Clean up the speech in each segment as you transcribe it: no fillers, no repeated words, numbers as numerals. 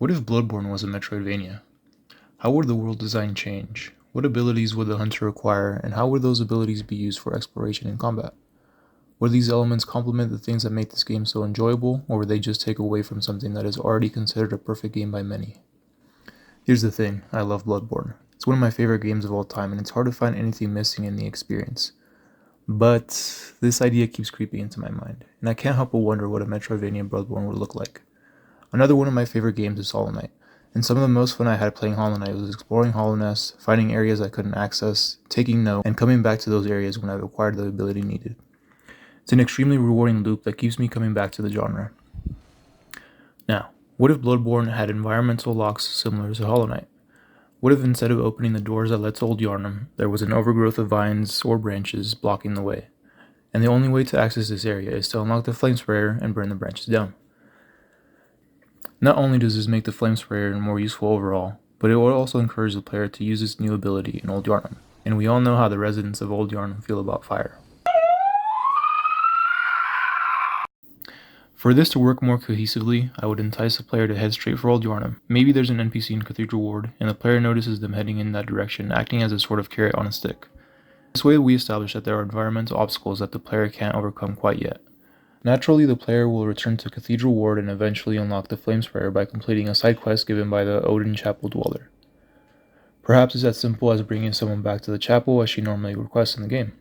What if Bloodborne was a Metroidvania? How would the world design change? What abilities would the hunter acquire, and how would those abilities be used for exploration and combat? Would these elements complement the things that make this game so enjoyable, or would they just take away from something that is already considered a perfect game by many? Here's the thing, I love Bloodborne. It's one of my favorite games of all time, and it's hard to find anything missing in the experience. But this idea keeps creeping into my mind, and I can't help but wonder what a Metroidvania Bloodborne would look like. Another one of my favorite games is Hollow Knight, and some of the most fun I had playing Hollow Knight was exploring Hollowness, finding areas I couldn't access, taking note, and coming back to those areas when I've acquired the ability needed. It's an extremely rewarding loop that keeps me coming back to the genre. Now, what if Bloodborne had environmental locks similar to Hollow Knight? What if instead of opening the doors that led to Old Yharnam, there was an overgrowth of vines or branches blocking the way, and the only way to access this area is to unlock the flame sprayer and burn the branches down? Not only does this make the flame sprayer more useful overall, but it will also encourage the player to use this new ability in Old Yharnam, and we all know how the residents of Old Yharnam feel about fire. For this to work more cohesively, I would entice the player to head straight for Old Yharnam. Maybe there's an NPC in Cathedral Ward, and the player notices them heading in that direction, acting as a sort of carrot on a stick. This way we establish that there are environmental obstacles that the player can't overcome quite yet. Naturally, the player will return to Cathedral Ward and eventually unlock the Flame Sprayer by completing a side quest given by the Odin Chapel Dweller. Perhaps it's as simple as bringing someone back to the chapel as she normally requests in the game.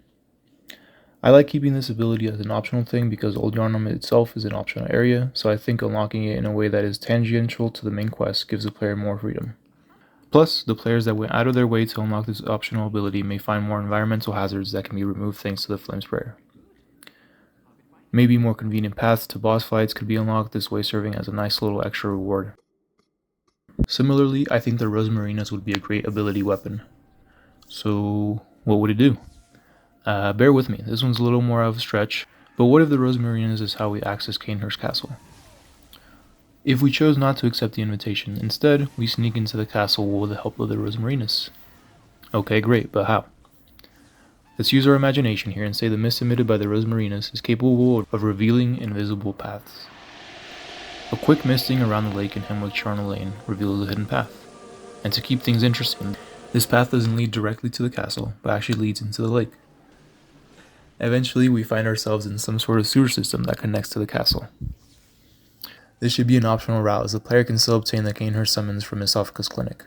I like keeping this ability as an optional thing because Old Yharnam itself is an optional area, so I think unlocking it in a way that is tangential to the main quest gives the player more freedom. Plus, the players that went out of their way to unlock this optional ability may find more environmental hazards that can be removed thanks to the Flame Sprayer. Maybe more convenient paths to boss fights could be unlocked, this way serving as a nice little extra reward. Similarly, I think the Rosmarinas would be a great ability weapon. So, what would it do? Bear with me, this one's a little more of a stretch, but what if the Rosmarinas is how we access Cainhurst Castle? If we chose not to accept the invitation, instead, we sneak into the castle with the help of the Rosmarinas. Okay, great, but how? Let's use our imagination here and say the mist emitted by the Rosmarinas is capable of revealing invisible paths. A quick misting around the lake in Hemwick Charnel Lane reveals a hidden path. And to keep things interesting, this path doesn't lead directly to the castle, but actually leads into the lake. Eventually, we find ourselves in some sort of sewer system that connects to the castle. This should be an optional route, as the player can still obtain the Cainhurst summons from Esophagus Clinic.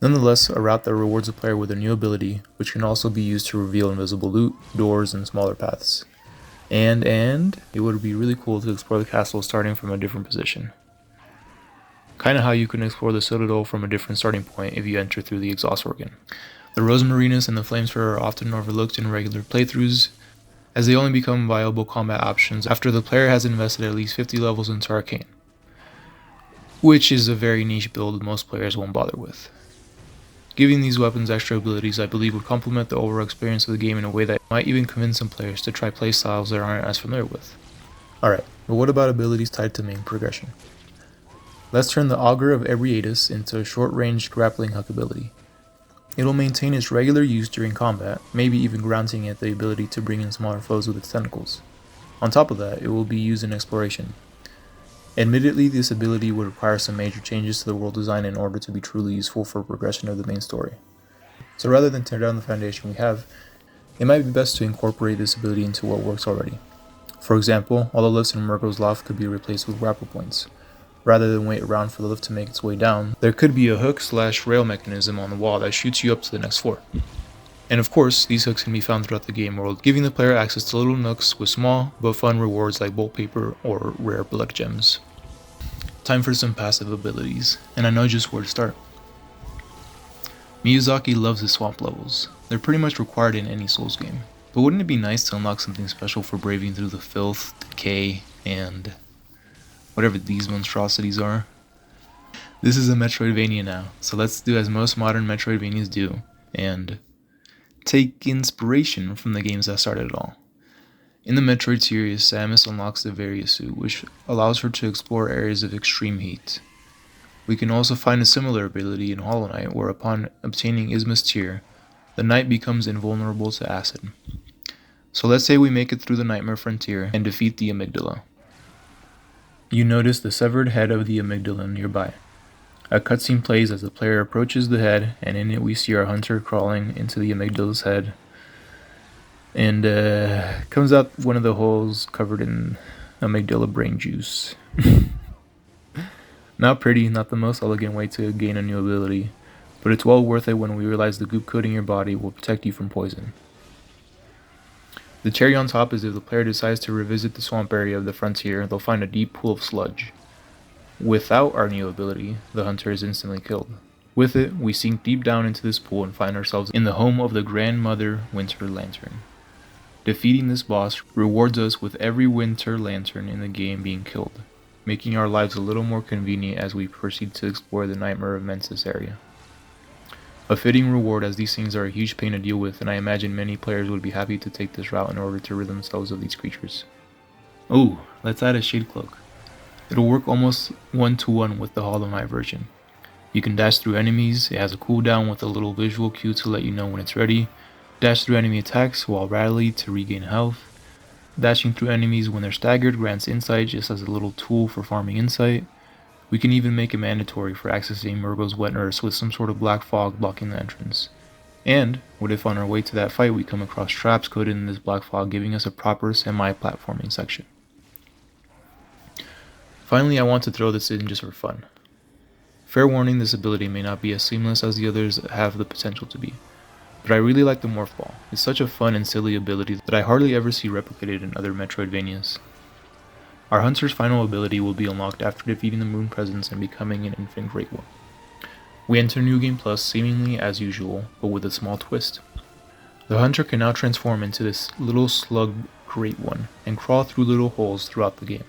Nonetheless, a route that rewards the player with a new ability, which can also be used to reveal invisible loot, doors, and smaller paths. And it would be really cool to explore the castle starting from a different position. Kinda how you can explore the Citadel from a different starting point if you enter through the exhaust organ. The Rosmarinas and the Flame Sprayer are often overlooked in regular playthroughs, as they only become viable combat options after the player has invested at least 50 levels into Arcane, which is a very niche build most players won't bother with. Giving these weapons extra abilities I believe would complement the overall experience of the game in a way that might even convince some players to try playstyles they aren't as familiar with. Alright, but what about abilities tied to main progression? Let's turn the Augur of Ebrietas into a short-range grappling hook ability. It will maintain its regular use during combat, maybe even granting it the ability to bring in smaller foes with its tentacles. On top of that, it will be used in exploration. Admittedly, this ability would require some major changes to the world design in order to be truly useful for progression of the main story. So rather than tear down the foundation we have, it might be best to incorporate this ability into what works already. For example, all the lifts in Murgo's Loft could be replaced with grapple points. Rather than wait around for the lift to make its way down, there could be a hook/rail mechanism on the wall that shoots you up to the next floor. And of course, these hooks can be found throughout the game world, giving the player access to little nooks with small but fun rewards like bolt paper or rare blood gems. Time for some passive abilities, and I know just where to start. Miyazaki loves his swamp levels. They're pretty much required in any Souls game. But wouldn't it be nice to unlock something special for braving through the filth, decay, and whatever these monstrosities are? This is a Metroidvania now, so let's do as most modern Metroidvanias do, and take inspiration from the games that started it all. In the Metroid series, Samus unlocks the Varia suit, which allows her to explore areas of extreme heat. We can also find a similar ability in Hollow Knight, where upon obtaining Isma's Tear, the knight becomes invulnerable to acid. So let's say we make it through the Nightmare Frontier and defeat the amygdala. You notice the severed head of the amygdala nearby. A cutscene plays as the player approaches the head, and in it we see our hunter crawling into the amygdala's head, and comes out one of the holes covered in amygdala brain juice. Not pretty, not the most elegant way to gain a new ability, but it's well worth it when we realize the goop coating your body will protect you from poison. The cherry on top is if the player decides to revisit the swamp area of the frontier, they'll find a deep pool of sludge. Without our new ability, the hunter is instantly killed. With it, we sink deep down into this pool and find ourselves in the home of the Grandmother Winter Lantern. Defeating this boss rewards us with every Winter Lantern in the game being killed, making our lives a little more convenient as we proceed to explore the Nightmare of Mensis area. A fitting reward, as these things are a huge pain to deal with, and I imagine many players would be happy to take this route in order to rid themselves of these creatures. Ooh, let's add a Shade Cloak. It'll work almost one-to-one with the Hollow Knight version. You can dash through enemies, it has a cooldown with a little visual cue to let you know when it's ready, dash through enemy attacks while rallied to regain health, dashing through enemies when they're staggered grants insight just as a little tool for farming insight. We can even make it mandatory for accessing Murgo's wet earth with some sort of black fog blocking the entrance. And what if on our way to that fight we come across traps coated in this black fog, giving us a proper semi-platforming section. Finally, I want to throw this in just for fun. Fair warning, this ability may not be as seamless as the others have the potential to be, but I really like the Morph Ball. It's such a fun and silly ability that I hardly ever see replicated in other Metroidvanias. Our hunter's final ability will be unlocked after defeating the Moon Presence and becoming an infant Great One. We enter New Game Plus seemingly as usual, but with a small twist. The hunter can now transform into this little slug Great One and crawl through little holes throughout the game.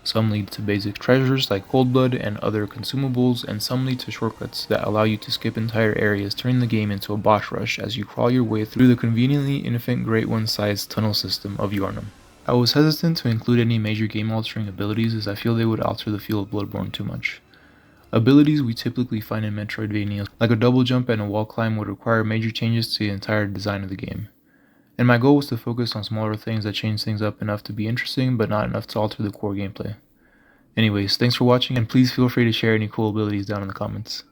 Some lead to basic treasures like cold blood and other consumables, and some lead to shortcuts that allow you to skip entire areas, turning the game into a boss rush as you crawl your way through the conveniently infant Great One-sized tunnel system of Yharnam. I was hesitant to include any major game-altering abilities as I feel they would alter the feel of Bloodborne too much. Abilities we typically find in Metroidvania, like a double jump and a wall climb, would require major changes to the entire design of the game. And my goal was to focus on smaller things that change things up enough to be interesting, but not enough to alter the core gameplay. Anyways, thanks for watching, and please feel free to share any cool abilities down in the comments.